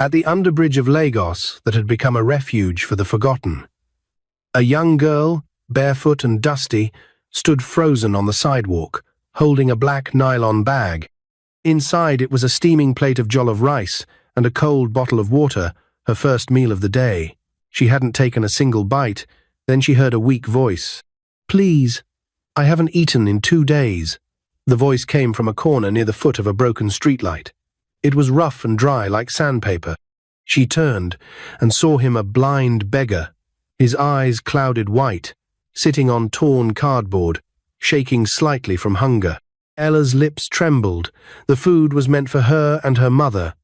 at the underbridge of Lagos that had become a refuge for the forgotten. A young girl, barefoot and dusty, stood frozen on the sidewalk, holding a black nylon bag. Inside it was a steaming plate of jollof rice and a cold bottle of water, her first meal of the day. She hadn't taken a single bite. Then she heard a weak voice. "Please, I haven't eaten in 2 days." The voice came from a corner near the foot of a broken streetlight. It was rough and dry like sandpaper. She turned and saw him, a blind beggar, his eyes clouded white, sitting on torn cardboard, shaking slightly from hunger. Ella's lips trembled. The food was meant for her and her mother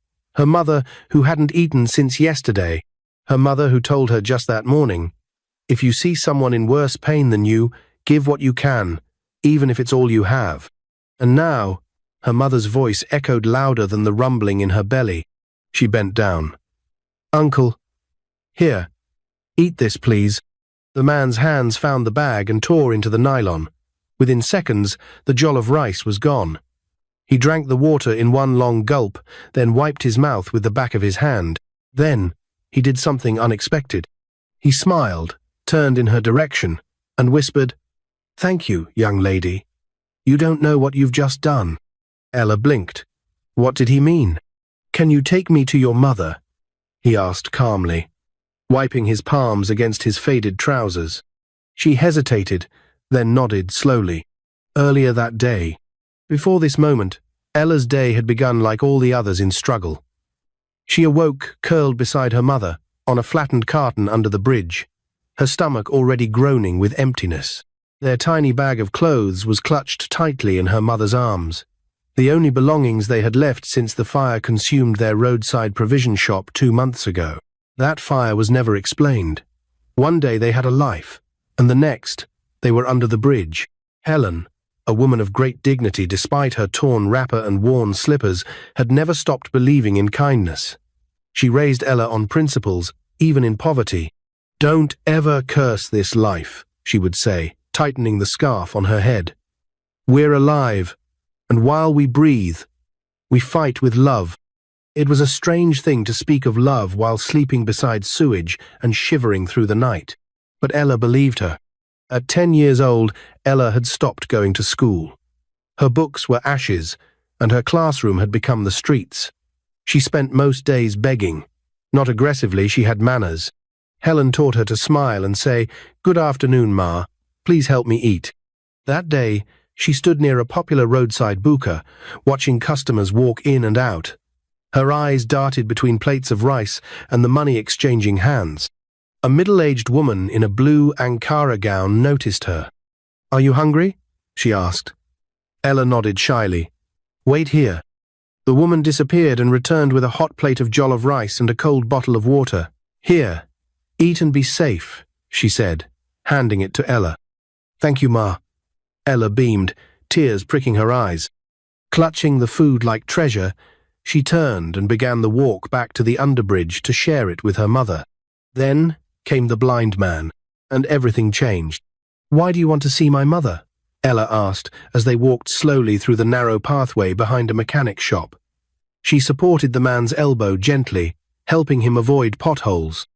who hadn't eaten since yesterday, her mother who told her just that morning, "If you see someone in worse pain than you, give what you can, even if it's all you have." And now, her mother's voice echoed louder than the rumbling in her belly. She bent down. "Uncle, here, eat this, please." The man's hands found the bag and tore into the nylon. Within seconds, the jollof rice was gone. He drank the water in one long gulp, then wiped his mouth with the back of his hand. Then, he did something unexpected. He smiled, turned in her direction, and whispered, "Thank you, young lady. You don't know what you've just done." Ella blinked. What did he mean? "Can you take me to your mother?" he asked calmly, wiping his palms against his faded trousers. She hesitated, then nodded slowly. Earlier that day, before this moment, Ella's day had begun like all the others in struggle. She awoke, curled beside her mother, on a flattened carton under the bridge, her stomach already groaning with emptiness. Their tiny bag of clothes was clutched tightly in her mother's arms, the only belongings they had left since the fire consumed their roadside provision shop 2 months ago. That fire was never explained. One day they had a life, and the next, they were under the bridge. Helen, a woman of great dignity despite her torn wrapper and worn slippers, had never stopped believing in kindness. She raised Ella on principles, even in poverty. "Don't ever curse this life," she would say, tightening the scarf on her head. "We're alive, and while we breathe, we fight with love." It was a strange thing to speak of love while sleeping beside sewage and shivering through the night, but Ella believed her. At 10 years old, Ella had stopped going to school. Her books were ashes, and her classroom had become the streets. She spent most days begging. Not aggressively, she had manners. Helen taught her to smile and say, "Good afternoon, Ma. Please help me eat." That day, she stood near a popular roadside buka, watching customers walk in and out. Her eyes darted between plates of rice and the money-exchanging hands. A middle-aged woman in a blue Ankara gown noticed her. "Are you hungry?" she asked. Ella nodded shyly. "Wait here." The woman disappeared and returned with a hot plate of jollof rice and a cold bottle of water. "Here, eat and be safe," she said, handing it to Ella. "Thank you, Ma." Ella beamed, tears pricking her eyes. Clutching the food like treasure, she turned and began the walk back to the underbridge to share it with her mother. Then came the blind man, and everything changed. "Why do you want to see my mother?" Ella asked as they walked slowly through the narrow pathway behind a mechanic's shop. She supported the man's elbow gently, helping him avoid potholes.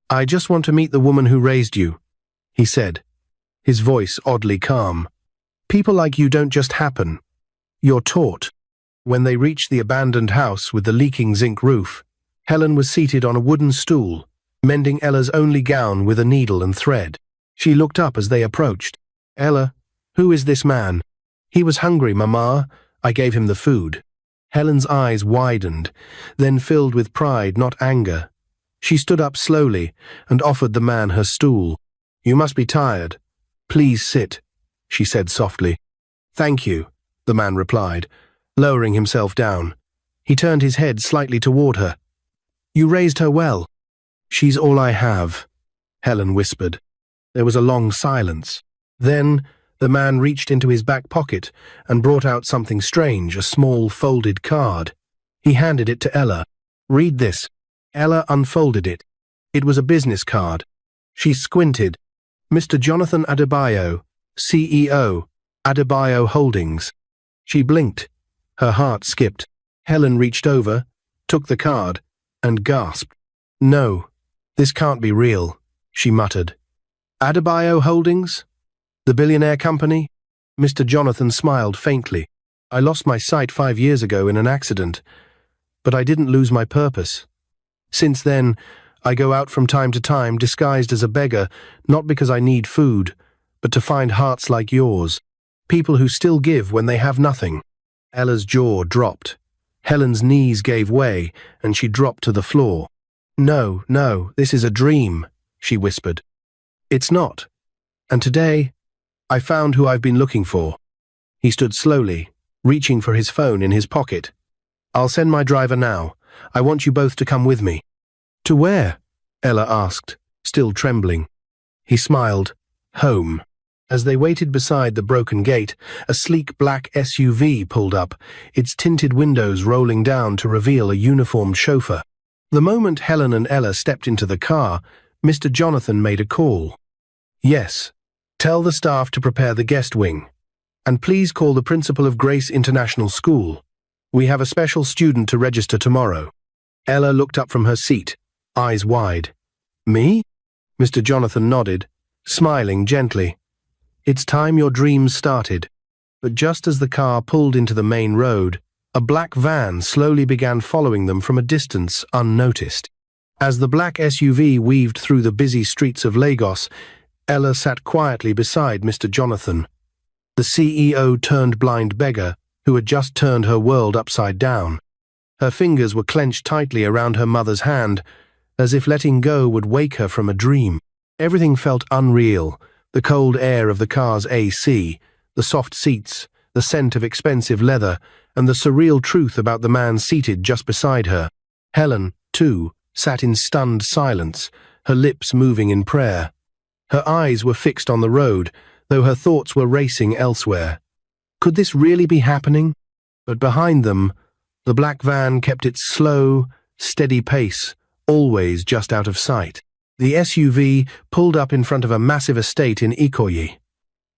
"I just want to meet the woman who raised you," he said, his voice oddly calm. "People like you don't just happen. You're taught." When they reached the abandoned house with the leaking zinc roof, Helen was seated on a wooden stool, mending Ella's only gown with a needle and thread. She looked up as they approached. "Ella, who is this man?" "He was hungry, Mama. I gave him the food." Helen's eyes widened, then filled with pride, not anger. She stood up slowly and offered the man her stool. "You must be tired. Please sit," she said softly. "Thank you," the man replied, lowering himself down. He turned his head slightly toward her. "You raised her well." "She's all I have," Helen whispered. There was a long silence. Then the man reached into his back pocket and brought out something strange, a small folded card. He handed it to Ella. "Read this." Ella unfolded it. It was a business card. She squinted. "Mr. Jonathan Adebayo, CEO, Adebayo Holdings." She blinked. Her heart skipped. Helen reached over, took the card, and gasped. "No, this can't be real," she muttered. "Adebayo Holdings? The Billionaire company?" Mr. Jonathan smiled faintly. "I lost my sight 5 years ago in an accident, but I didn't lose my purpose. Since then, I go out from time to time disguised as a beggar, not because I need food, but to find hearts like yours, people who still give when they have nothing." Ella's jaw dropped. Helen's knees gave way, and she dropped to the floor. "No, no, this is a dream," she whispered. "It's not. And today, I found who I've been looking for." He stood slowly, reaching for his phone in his pocket. "I'll send my driver now. I want you both to come with me." "To where?" Ella asked, still trembling. He smiled. "Home." As they waited beside the broken gate, a sleek black SUV pulled up, its tinted windows rolling down to reveal a uniformed chauffeur. The moment Helen and Ella stepped into the car, Mr. Jonathan made a call. "Yes, tell the staff to prepare the guest wing. And please call the principal of Grace International School. We have a special student to register tomorrow." Ella looked up from her seat, eyes wide. "Me?" Mr. Jonathan nodded, smiling gently. "It's time your dreams started." But just as the car pulled into the main road, a black van slowly began following them from a distance unnoticed. As the black SUV weaved through the busy streets of Lagos, Ella sat quietly beside Mr. Jonathan. The CEO turned blind beggar, who had just turned her world upside down. Her fingers were clenched tightly around her mother's hand, as if letting go would wake her from a dream. Everything felt unreal. The cold air of the car's AC, the soft seats, the scent of expensive leather, and the surreal truth about the man seated just beside her. Helen, too, sat in stunned silence, her lips moving in prayer. Her eyes were fixed on the road, though her thoughts were racing elsewhere. Could this really be happening? But behind them, the black van kept its slow, steady pace, always just out of sight. The SUV pulled up in front of a massive estate in Ikoyi.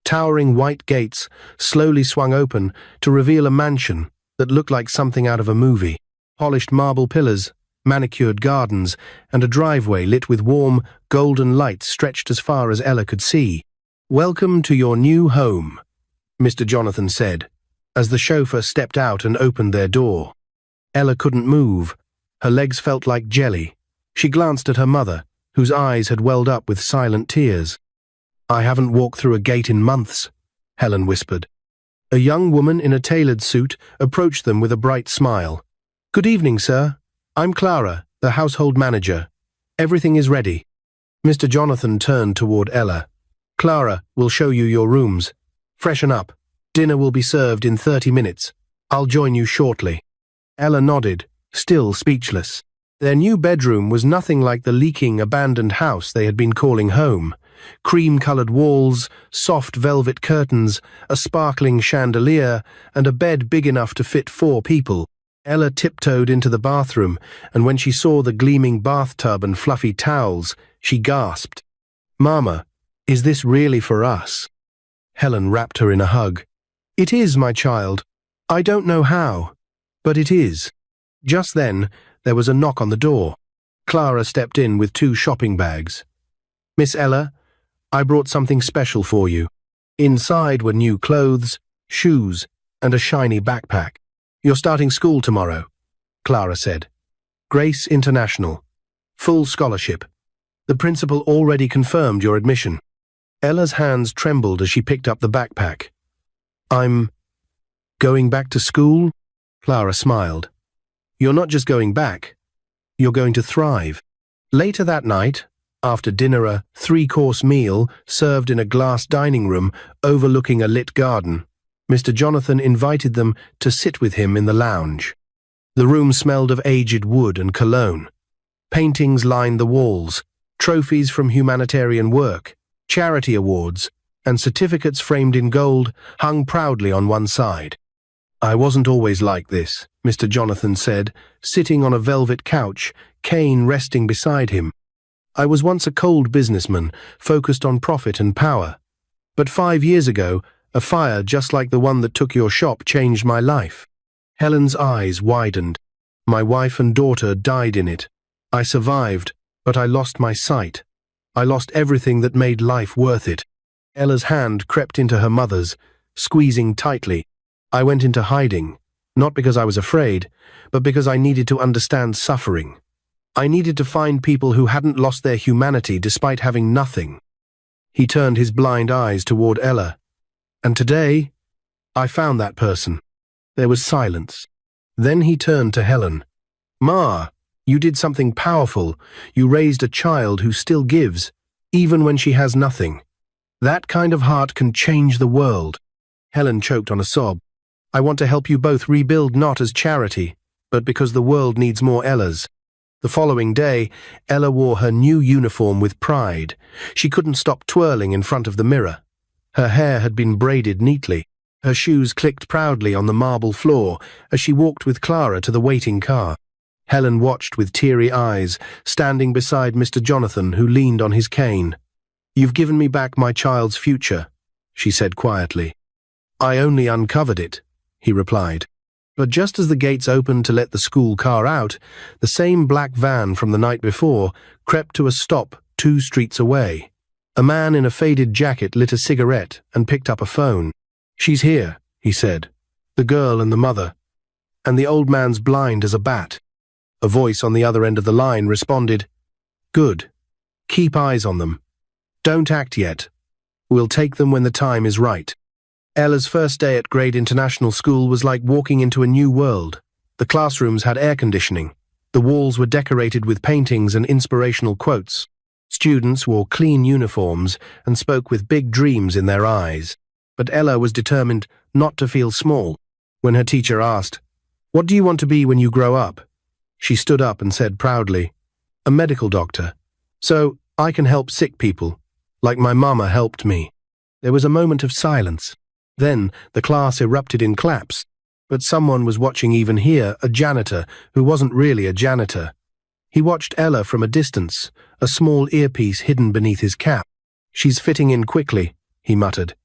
Towering white gates slowly swung open to reveal a mansion that looked like something out of a movie. Polished marble pillars, manicured gardens, and a driveway lit with warm, golden lights stretched as far as Ella could see. "Welcome to your new home," Mr. Jonathan said, as the chauffeur stepped out and opened their door. Ella couldn't move. Her legs felt like jelly. She glanced at her mother, whose eyes had welled up with silent tears. "I haven't walked through a gate in months," Helen whispered. A young woman in a tailored suit approached them with a bright smile. "Good evening, sir. I'm Clara, the household manager. Everything is ready." Mr. Jonathan turned toward Ella. "Clara will show you your rooms. Freshen up. Dinner will be served in 30 minutes. I'll join you shortly." Ella nodded, still speechless. Their new bedroom was nothing like the leaking, abandoned house they had been calling home. Cream-colored walls, soft velvet curtains, a sparkling chandelier, and a bed big enough to fit 4 people. Ella tiptoed into the bathroom, and when she saw the gleaming bathtub and fluffy towels, she gasped. "Mama, is this really for us?" Helen wrapped her in a hug. "It is, my child. I don't know how, but it is." Just then, there was a knock on the door. Clara stepped in with 2 shopping bags. "Miss Ella, I brought something special for you." Inside were new clothes, shoes, and a shiny backpack. "You're starting school tomorrow," Clara said. "Grace International. Full scholarship. The principal already confirmed your admission." Ella's hands trembled as she picked up the backpack. "I'm going back to school?" Clara smiled. "You're not just going back. You're going to thrive." Later that night, after dinner, a 3-course meal served in a glass dining room overlooking a lit garden, Mr. Jonathan invited them to sit with him in the lounge. The room smelled of aged wood and cologne. Paintings lined the walls, trophies from humanitarian work, charity awards, and certificates framed in gold hung proudly on one side. "I wasn't always like this," Mr. Jonathan said, sitting on a velvet couch, cane resting beside him. "I was once a cold businessman, focused on profit and power. But 5 years ago, a fire just like the one that took your shop changed my life." Helen's eyes widened. "My wife and daughter died in it," I survived, but I lost my sight. I lost everything that made life worth it. Ella's hand crept into her mother's, squeezing tightly. I went into hiding, not because I was afraid, but because I needed to understand suffering. I needed to find people who hadn't lost their humanity despite having nothing. He turned his blind eyes toward Ella. And today, I found that person. There was silence. Then he turned to Helen. Ma, you did something powerful. You raised a child who still gives, even when she has nothing. That kind of heart can change the world. Helen choked on a sob. I want to help you both rebuild, not as charity, but because the world needs more Ellas. The following day, Ella wore her new uniform with pride. She couldn't stop twirling in front of the mirror. Her hair had been braided neatly. Her shoes clicked proudly on the marble floor as she walked with Clara to the waiting car. Helen watched with teary eyes, standing beside Mr. Jonathan, who leaned on his cane. You've given me back my child's future, she said quietly. I only uncovered it, he replied. But just as the gates opened to let the school car out, the same black van from the night before crept to a stop 2 streets away. A man in a faded jacket lit a cigarette and picked up a phone. She's here, he said. The girl and the mother. And the old man's blind as a bat. A voice on the other end of the line responded, Good. Keep eyes on them. Don't act yet. We'll take them when the time is right. Ella's first day at Grade International School was like walking into a new world. The classrooms had air conditioning. The walls were decorated with paintings and inspirational quotes. Students wore clean uniforms and spoke with big dreams in their eyes. But Ella was determined not to feel small. When her teacher asked, What do you want to be when you grow up? She stood up and said proudly, A medical doctor. So I can help sick people, like my mama helped me. There was a moment of silence. Then the class erupted in claps, but someone was watching even here, a janitor who wasn't really a janitor. He watched Ella from a distance, a small earpiece hidden beneath his cap. She's fitting in quickly, he muttered.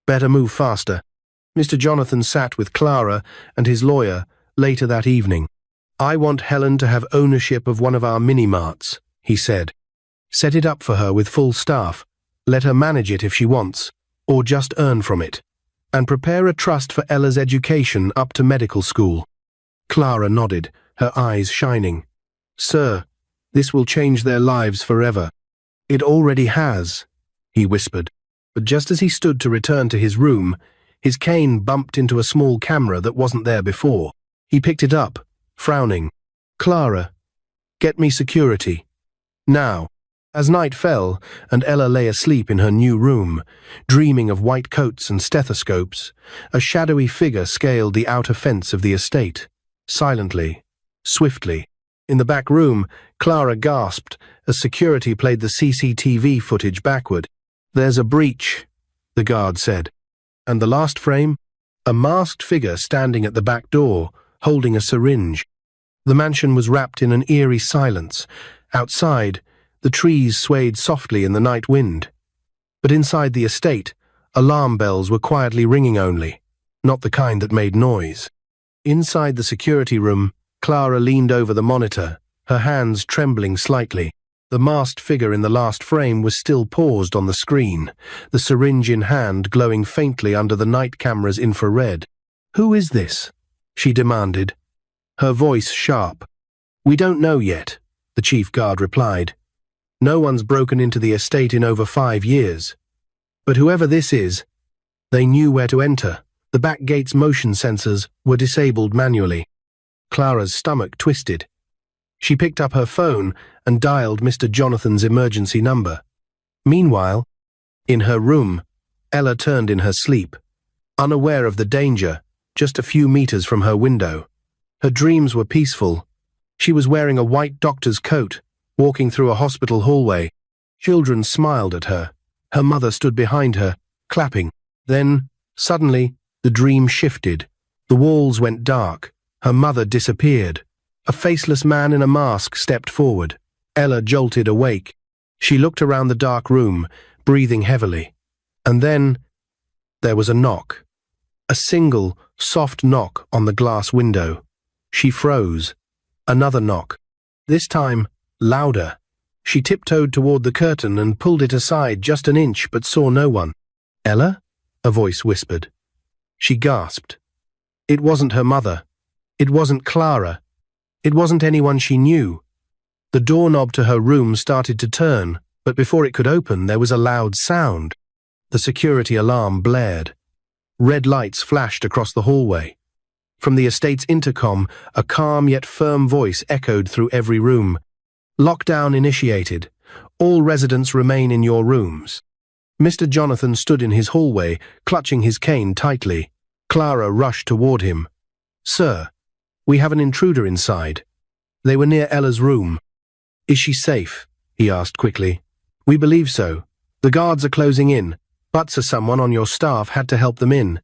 Better move faster. Mr. Jonathan sat with Clara and his lawyer later that evening. I want Helen to have ownership of one of our mini-marts, he said. Set it up for her with full staff. Let her manage it if she wants, or just earn from it. And prepare a trust for Ella's education up to medical school. Clara nodded, her eyes shining. Sir, this will change their lives forever. It already has, he whispered. But just as he stood to return to his room, his cane bumped into a small camera that wasn't there before. He picked it up, frowning. Clara, get me security. Now. As night fell, and Ella lay asleep in her new room, dreaming of white coats and stethoscopes, a shadowy figure scaled the outer fence of the estate. Silently, swiftly. In the back room, Clara gasped as security played the CCTV footage backward. There's a breach, the guard said. And the last frame? A masked figure standing at the back door, holding a syringe. The mansion was wrapped in an eerie silence. Outside, the trees swayed softly in the night wind. But inside the estate, alarm bells were quietly ringing only, not the kind that made noise. Inside the security room, Clara leaned over the monitor, her hands trembling slightly. The masked figure in the last frame was still paused on the screen, the syringe in hand glowing faintly under the night camera's infrared. Who is this? She demanded, her voice sharp. We don't know yet, the chief guard replied. No one's broken into the estate in over 5 years. But whoever this is, they knew where to enter. The back gate's motion sensors were disabled manually. Clara's stomach twisted. She picked up her phone and dialed Mr. Jonathan's emergency number. Meanwhile, in her room, Ella turned in her sleep, unaware of the danger, just a few meters from her window. Her dreams were peaceful. She was wearing a white doctor's coat, walking through a hospital hallway. Children smiled at her. Her mother stood behind her, clapping. Then, suddenly, the dream shifted. The walls went dark. Her mother disappeared. A faceless man in a mask stepped forward. Ella jolted awake. She looked around the dark room, breathing heavily. And then, there was a knock. A single, soft knock on the glass window. She froze. Another knock. This time, louder. She tiptoed toward the curtain and pulled it aside just an inch but saw no one. "Ella?" a voice whispered. She gasped. It wasn't her mother. It wasn't Clara. It wasn't anyone she knew. The doorknob to her room started to turn, but before it could open, there was a loud sound. The security alarm blared. Red lights flashed across the hallway. From the estate's intercom, a calm yet firm voice echoed through every room. "Lockdown initiated. All residents remain in your rooms." Mr. Jonathan stood in his hallway, clutching his cane tightly. Clara rushed toward him. "Sir, we have an intruder inside." They were near Ella's room. "Is she safe?" he asked quickly. "We believe so. The guards are closing in. Butts or someone on your staff had to help them in.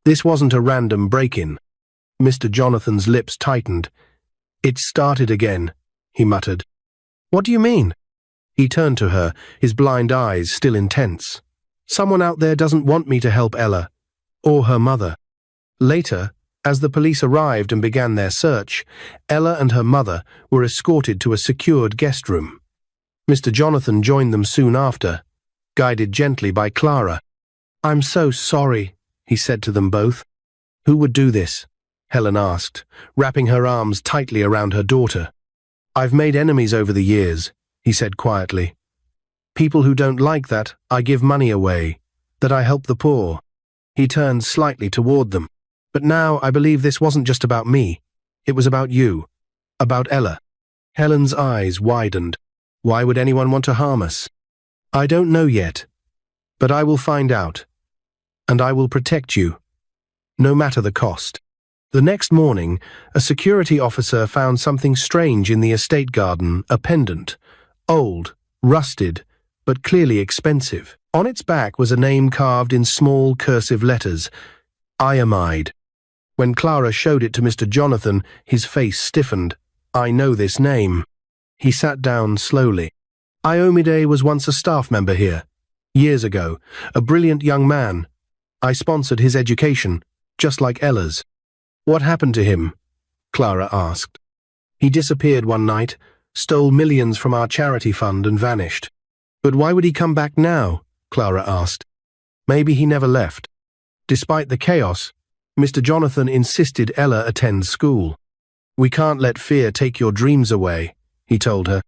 This wasn't a random break-in." Mr. Jonathan's lips tightened. "It started again," he muttered. "What do you mean?" He turned to her, his blind eyes still intense. "Someone out there doesn't want me to help Ella, or her mother." Later, as the police arrived and began their search, Ella and her mother were escorted to a secured guest room. Mr. Jonathan joined them soon after, guided gently by Clara. "I'm so sorry," he said to them both. "Who would do this?" Helen asked, wrapping her arms tightly around her daughter. "I've made enemies over the years," he said quietly. "People who don't like that I give money away, that I help the poor." He turned slightly toward them. "But now I believe this wasn't just about me. It was about you. About Ella." Helen's eyes widened. "Why would anyone want to harm us?" "I don't know yet. But I will find out. And I will protect you. No matter the cost." The next morning, a security officer found something strange in the estate garden, a pendant. Old, rusted, but clearly expensive. On its back was a name carved in small cursive letters, Iamide. When Clara showed it to Mr. Jonathan, his face stiffened. "I know this name." He sat down slowly. "Iamide was once a staff member here. Years ago, a brilliant young man. I sponsored his education, just like Ella's." "What happened to him?" Clara asked. "He disappeared one night, stole millions from our charity fund and vanished." "But why would he come back now?" Clara asked. "Maybe he never left." Despite the chaos, Mr. Jonathan insisted Ella attend school. "We can't let fear take your dreams away," he told her.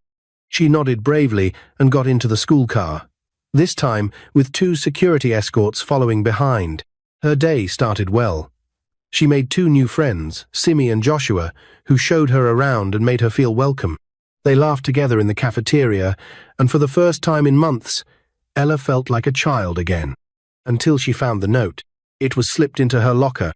She nodded bravely and got into the school car, this time with 2 security escorts following behind. Her day started well. She made 2 new friends, Simi and Joshua, who showed her around and made her feel welcome. They laughed together in the cafeteria, and for the first time in months, Ella felt like a child again. Until she found the note. It was slipped into her locker.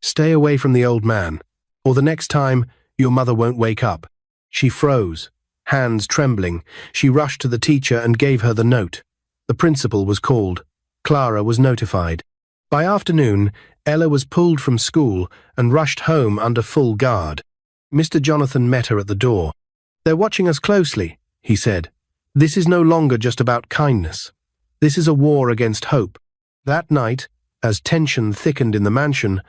"Stay away from the old man, or the next time, your mother won't wake up." She froze, hands trembling. She rushed to the teacher and gave her the note. The principal was called. Clara was notified. By afternoon, Ella was pulled from school and rushed home under full guard. Mr. Jonathan met her at the door. "They're watching us closely," he said. "This is no longer just about kindness. This is a war against hope." That night, as tension thickened in the mansion,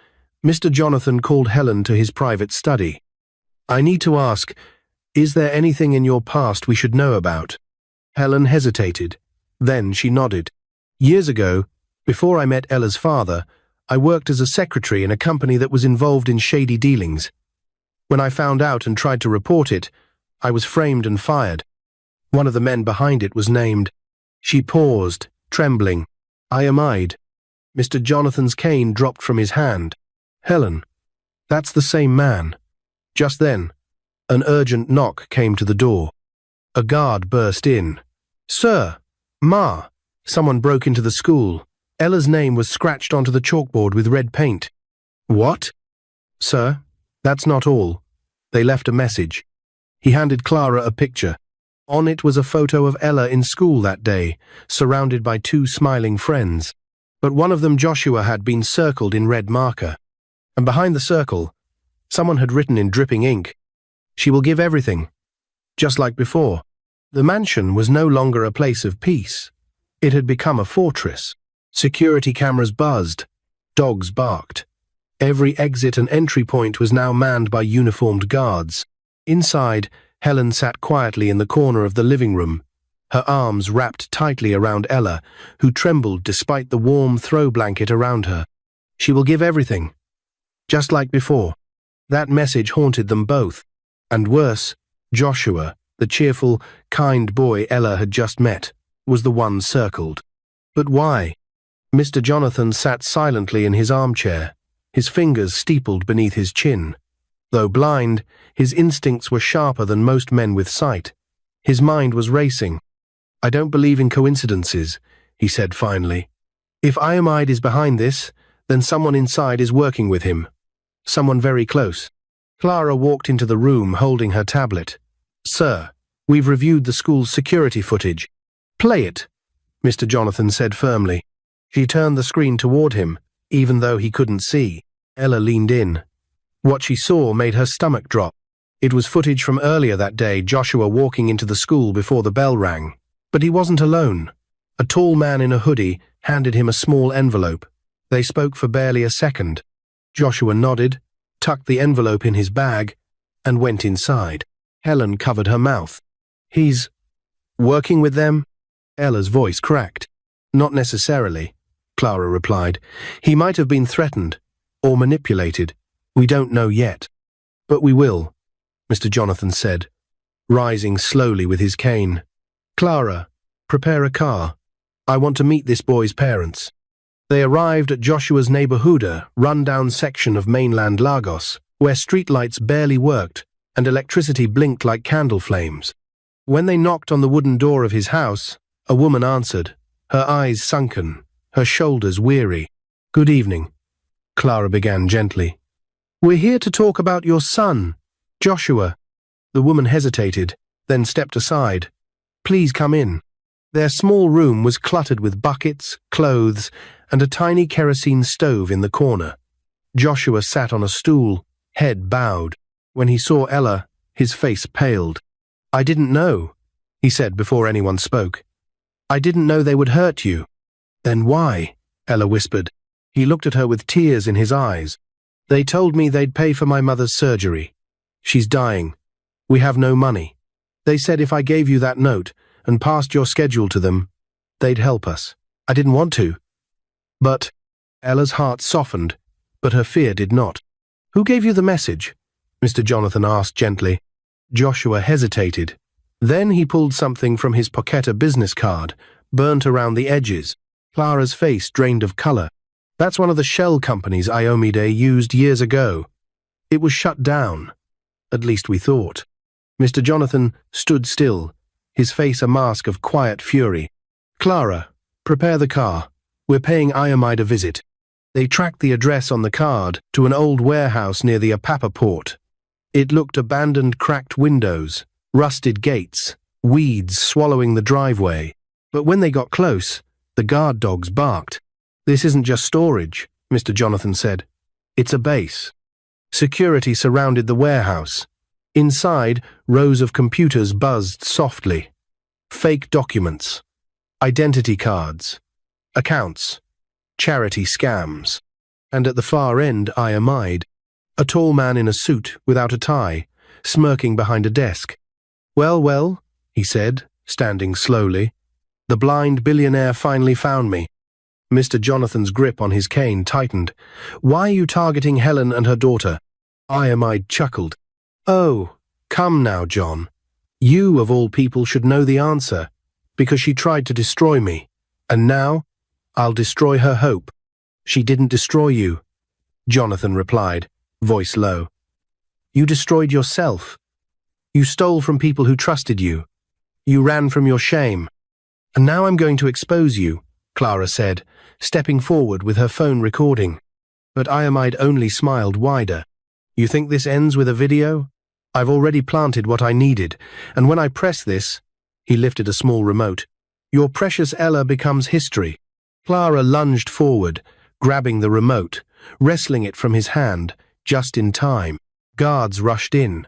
Mr. Jonathan called Helen to his private study. "I need to ask, is there anything in your past we should know about?" Helen hesitated. Then she nodded. "Years ago, before I met Ella's father, I worked as a secretary in a company that was involved in shady dealings. When I found out and tried to report it, I was framed and fired. One of the men behind it was named." She paused, trembling. "Iamide." Mr. Jonathan's cane dropped from his hand. "Helen, that's the same man." Just then, an urgent knock came to the door. A guard burst in. "Sir, Ma, someone broke into the school. Ella's name was scratched onto the chalkboard with red paint." "What?" "Sir, that's not all. They left a message." He handed Clara a picture. On it was a photo of Ella in school that day, surrounded by 2 smiling friends. But one of them, Joshua, had been circled in red marker. And behind the circle, someone had written in dripping ink, "She will give everything," just like before. The mansion was no longer a place of peace. It had become a fortress. Security cameras buzzed. Dogs barked. Every exit and entry point was now manned by uniformed guards. Inside, Helen sat quietly in the corner of the living room, her arms wrapped tightly around Ella, who trembled despite the warm throw blanket around her. She will give everything, just like before. That message haunted them both. And worse, Joshua, the cheerful, kind boy Ella had just met, was the one circled. But why? Mr. Jonathan sat silently in his armchair, his fingers steepled beneath his chin. Though blind, his instincts were sharper than most men with sight. His mind was racing. "I don't believe in coincidences," he said finally. "If Iamide is behind this, then someone inside is working with him. Someone very close." Clara walked into the room holding her tablet. "Sir, we've reviewed the school's security footage." "Play it," Mr. Jonathan said firmly. She turned the screen toward him, even though he couldn't see. Ella leaned in. What she saw made her stomach drop. It was footage from earlier that day, Joshua walking into the school before the bell rang. But he wasn't alone. A tall man in a hoodie handed him a small envelope. They spoke for barely a second. Joshua nodded, tucked the envelope in his bag, and went inside. Helen covered her mouth. "He's working with them?" Ella's voice cracked. "Not necessarily," Clara replied. "He might have been threatened, or manipulated. We don't know yet. But we will," Mr. Jonathan said, rising slowly with his cane. "Clara, prepare a car. I want to meet this boy's parents." They arrived at Joshua's neighborhood, a run-down section of mainland Lagos, where streetlights barely worked and electricity blinked like candle flames. When they knocked on the wooden door of his house, a woman answered, her eyes sunken, her shoulders weary. "Good evening," Clara began gently. "We're here to talk about your son, Joshua." The woman hesitated, then stepped aside. "Please come in." Their small room was cluttered with buckets, clothes, and a tiny kerosene stove in the corner. Joshua sat on a stool, head bowed. When he saw Ella, his face paled. "I didn't know," he said before anyone spoke. "I didn't know they would hurt you." "Then why?" Ella whispered. He looked at her with tears in his eyes. "They told me they'd pay for my mother's surgery. She's dying. We have no money. They said if I gave you that note and passed your schedule to them, they'd help us. I didn't want to." "But—" Ella's heart softened, but her fear did not. "Who gave you the message?" Mr. Jonathan asked gently. Joshua hesitated. Then he pulled something from his pocket, a business card, burnt around the edges. Clara's face drained of color. "That's one of the shell companies Iomide used years ago. It was shut down. At least we thought." Mr. Jonathan stood still, his face a mask of quiet fury. "Clara, prepare the car. We're paying Iamide a visit." They tracked the address on the card to an old warehouse near the Apapa port. It looked abandoned, cracked windows, rusted gates, weeds swallowing the driveway. But when they got close, the guard dogs barked. "This isn't just storage," Mr. Jonathan said. "It's a base." Security surrounded the warehouse. Inside, rows of computers buzzed softly. Fake documents, identity cards, accounts, charity scams. And at the far end, Iamide, a tall man in a suit without a tie, smirking behind a desk. "Well, well," he said, standing slowly. "The blind billionaire finally found me." Mr. Jonathan's grip on his cane tightened. "Why are you targeting Helen and her daughter?" Iamide chuckled. "Oh, come now, John. You, of all people, should know the answer, because she tried to destroy me. And now, I'll destroy her hope." "She didn't destroy you," Jonathan replied, voice low. "You destroyed yourself. You stole from people who trusted you. You ran from your shame. And now I'm going to expose you," Clara said, stepping forward with her phone recording. But Iamide only smiled wider. "You think this ends with a video? I've already planted what I needed, and when I press this," he lifted a small remote, "your precious Ella becomes history." Clara lunged forward, grabbing the remote, wresting it from his hand, just in time. Guards rushed in.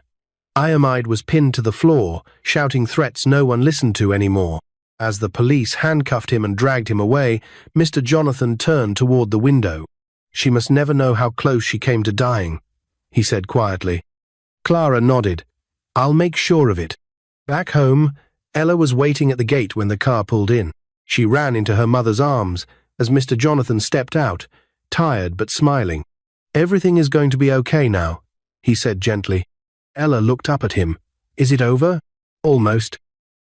Iamide was pinned to the floor, shouting threats no one listened to anymore. As the police handcuffed him and dragged him away, Mr. Jonathan turned toward the window. "She must never know how close she came to dying," he said quietly. Clara nodded, I'll make sure of it." Back home, Ella was waiting at the gate when the car pulled in. She ran into her mother's arms as Mr. Jonathan stepped out, tired but smiling. "Everything is going to be okay now," he said gently. Ella looked up at him. "Is it over?" "Almost."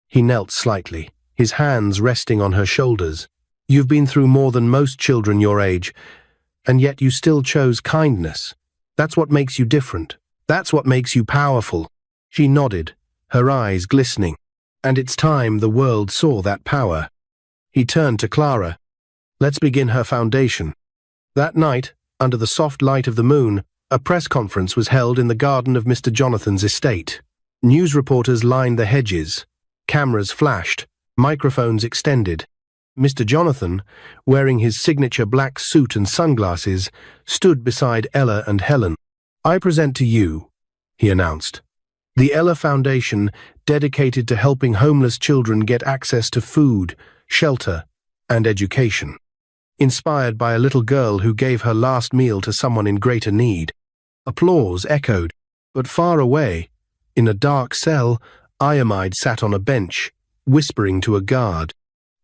He knelt slightly, his hands resting on her shoulders. "You've been through more than most children your age, and yet you still chose kindness. That's what makes you different. That's what makes you powerful." She nodded, her eyes glistening. And it's time the world saw that power. He turned to Clara. "Let's begin her foundation." That night, under the soft light of the moon, a press conference was held in the garden of Mr. Jonathan's estate. News reporters lined the hedges. Cameras flashed, microphones extended. Mr. Jonathan, wearing his signature black suit and sunglasses, stood beside Ella and Helen. "I present to you," he announced, "the Ella Foundation, dedicated to helping homeless children get access to food, shelter, and education. Inspired by a little girl who gave her last meal to someone in greater need." Applause echoed, but far away, in a dark cell, Iamide sat on a bench, whispering to a guard.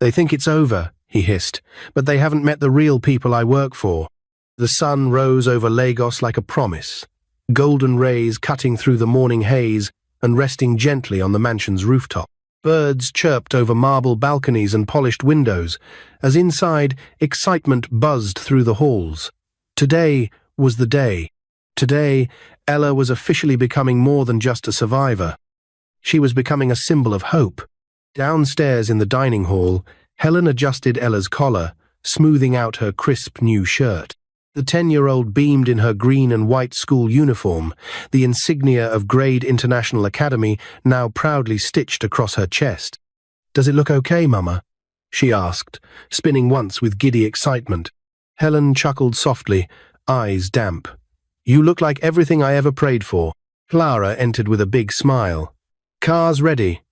"They think it's over," he hissed, "but they haven't met the real people I work for." The sun rose over Lagos like a promise, golden rays cutting through the morning haze and resting gently on the mansion's rooftop. Birds chirped over marble balconies and polished windows, as inside excitement buzzed through the halls. Today was the day. Today, Ella was officially becoming more than just a survivor. She was becoming a symbol of hope. Downstairs in the dining hall, Helen adjusted Ella's collar, smoothing out her crisp new shirt. The 10-year-old beamed in her green and white school uniform, the insignia of Grade International Academy now proudly stitched across her chest. "Does it look okay, Mama?" she asked, spinning once with giddy excitement. Helen chuckled softly, eyes damp. "You look like everything I ever prayed for." Clara entered with a big smile. "Car's ready,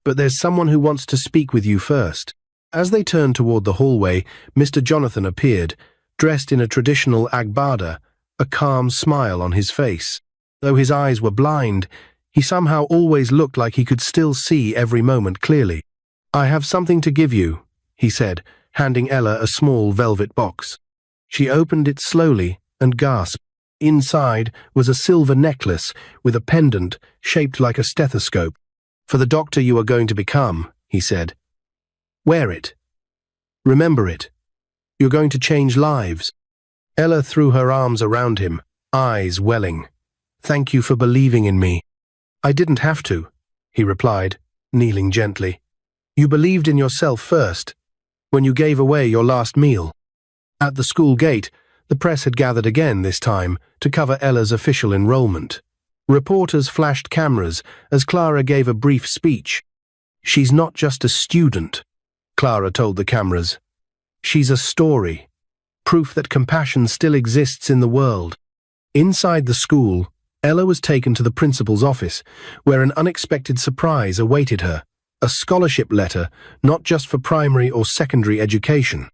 but there's someone who wants to speak with you first." As they turned toward the hallway, Mr. Jonathan appeared, dressed in a traditional agbada, a calm smile on his face. Though his eyes were blind, he somehow always looked like he could still see every moment clearly. "I have something to give you," he said, handing Ella a small velvet box. She opened it slowly and gasped. Inside was a silver necklace with a pendant shaped like a stethoscope. "For the doctor you are going to become," he said. "Wear it. Remember it. You're going to change lives." Ella threw her arms around him, eyes welling. "Thank you for believing in me." "I didn't have to," he replied, kneeling gently. "You believed in yourself first, when you gave away your last meal." At the school gate, the press had gathered again this time to cover Ella's official enrollment. Reporters flashed cameras as Clara gave a brief speech. "She's not just a student," Clara told the cameras. "She's a story, proof that compassion still exists in the world." Inside the school, Ella was taken to the principal's office, where an unexpected surprise awaited her. A scholarship letter, not just for primary or secondary education.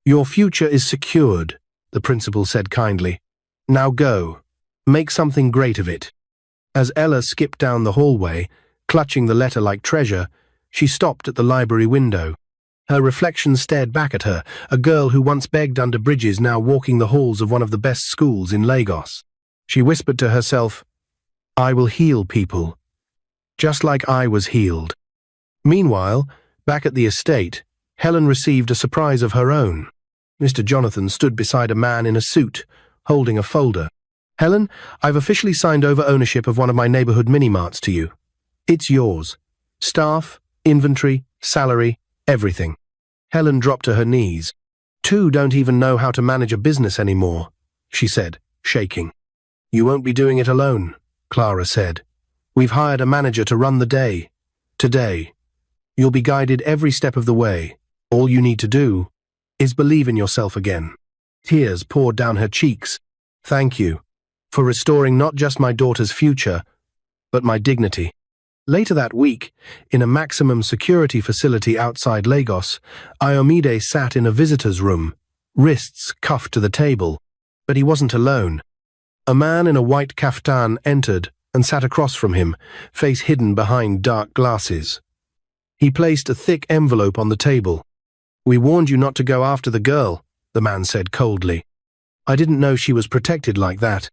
"Your future is secured," the principal said kindly. "Now go. Make something great of it." As Ella skipped down the hallway, clutching the letter like treasure, she stopped at the library window. Her reflection stared back at her, a girl who once begged under bridges now walking the halls of one of the best schools in Lagos. She whispered to herself, "I will heal people, just like I was healed." Meanwhile, back at the estate, Helen received a surprise of her own. Mr. Jonathan stood beside a man in a suit, holding a folder. "Helen, I've officially signed over ownership of one of my neighborhood mini-marts to you. It's yours. Staff, inventory, salary, everything." Helen dropped to her knees. "Two don't even know how to manage a business anymore," she said, shaking. "You won't be doing it alone," Clara said. "We've hired a manager to run the day. Today. You'll be guided every step of the way. All you need to do is believe in yourself again." Tears poured down her cheeks. "Thank you for restoring not just my daughter's future, but my dignity." Later that week, in a maximum security facility outside Lagos, Iomide sat in a visitor's room, wrists cuffed to the table. But he wasn't alone. A man in a white kaftan entered and sat across from him, face hidden behind dark glasses. He placed a thick envelope on the table. "We warned you not to go after the girl," the man said coldly. "I didn't know she was protected like that.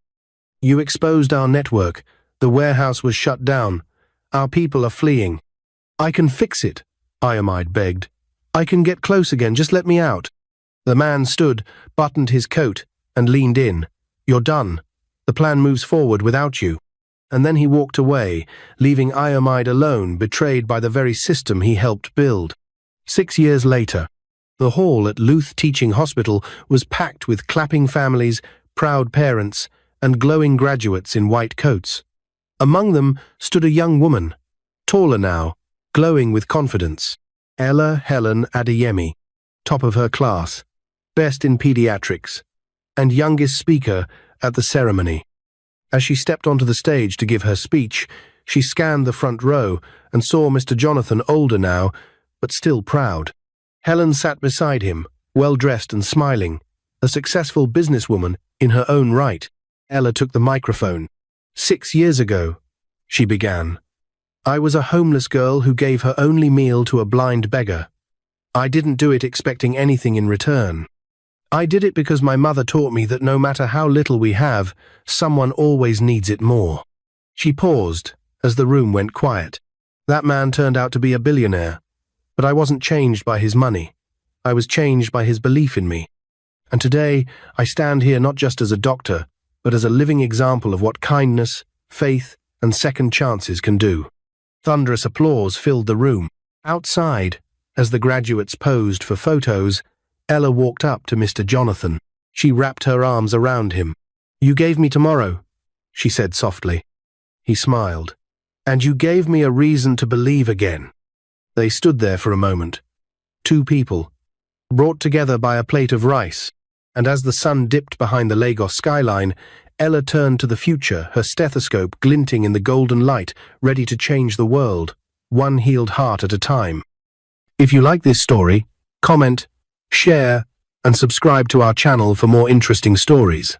You exposed our network. The warehouse was shut down. Our people are fleeing." "I can fix it," Iamide begged. "I can get close again, just let me out." The man stood, buttoned his coat, and leaned in. "You're done. The plan moves forward without you." And then he walked away, leaving Iamide alone, betrayed by the very system he helped build. 6 years later, the hall at Luth Teaching Hospital was packed with clapping families, proud parents, and glowing graduates in white coats. Among them stood a young woman, taller now, glowing with confidence. Ella Helen Adeyemi, top of her class, best in pediatrics, and youngest speaker at the ceremony. As she stepped onto the stage to give her speech, she scanned the front row and saw Mr. Jonathan, older now, but still proud. Helen sat beside him, well-dressed and smiling, a successful businesswoman in her own right. Ella took the microphone. "6 years ago," she began, "I was a homeless girl who gave her only meal to a blind beggar. I didn't do it expecting anything in return. I did it because my mother taught me that no matter how little we have, someone always needs it more." She paused as the room went quiet. "That man turned out to be a billionaire, but I wasn't changed by his money. I was changed by his belief in me. And today, I stand here not just as a doctor, but as a living example of what kindness, faith, and second chances can do." Thunderous applause filled the room. Outside, as the graduates posed for photos, Ella walked up to Mr. Jonathan. She wrapped her arms around him. "You gave me tomorrow," she said softly. He smiled. "And you gave me a reason to believe again." They stood there for a moment. Two people, brought together by a plate of rice, and as the sun dipped behind the Lagos skyline, Ella turned to the future, her stethoscope glinting in the golden light, ready to change the world, one healed heart at a time. If you like this story, comment, share, and subscribe to our channel for more interesting stories.